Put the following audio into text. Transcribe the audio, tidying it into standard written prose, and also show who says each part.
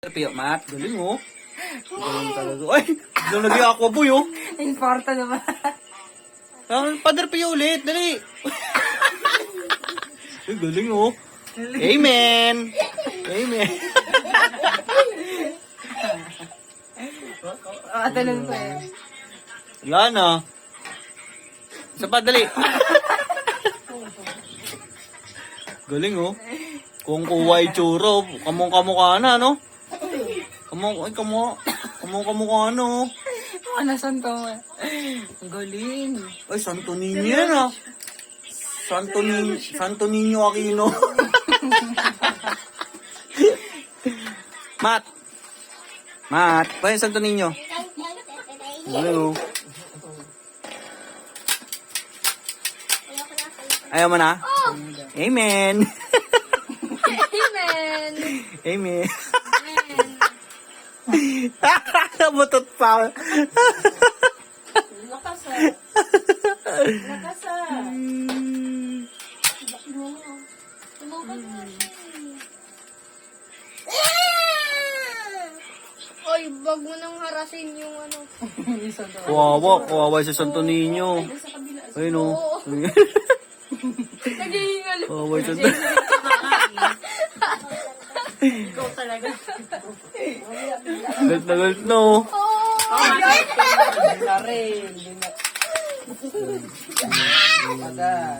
Speaker 1: Pio, Mat. Galing, oh. Galing talaga. Ay, doon lagi ako, boy, oh.
Speaker 2: Importa naman.
Speaker 1: Padre Pio ulit, dali. Ay, galing, oh. Amen. Amen.
Speaker 2: Tanong ko eh.
Speaker 1: Wala na. Isa pa, dali. Galing, oh. Kung kuway churo, kamukha na, no? Kamukha na, oh.
Speaker 2: Ano, santo mo? Ang galing.
Speaker 1: Ay, Santo Niño yan, ah. Santo Niño Aquino. Mat. Pa yung Santo Niño. Hello. Ayaw mo na? Amen.
Speaker 2: Amen.
Speaker 1: Amen. Butot pa.
Speaker 2: Lakas ah. Lakas ah. Tumukan mo siya.
Speaker 3: Oy, wag mo nang harasin yung ano.
Speaker 1: Kawawa si Santo Niño. Ayun, oh.
Speaker 3: Naghihingal.
Speaker 1: Kawawa si Santo Niño.
Speaker 2: Ikaw talaga.
Speaker 1: Galit na galit na, oh.
Speaker 2: Hindi na rin. Hindi na.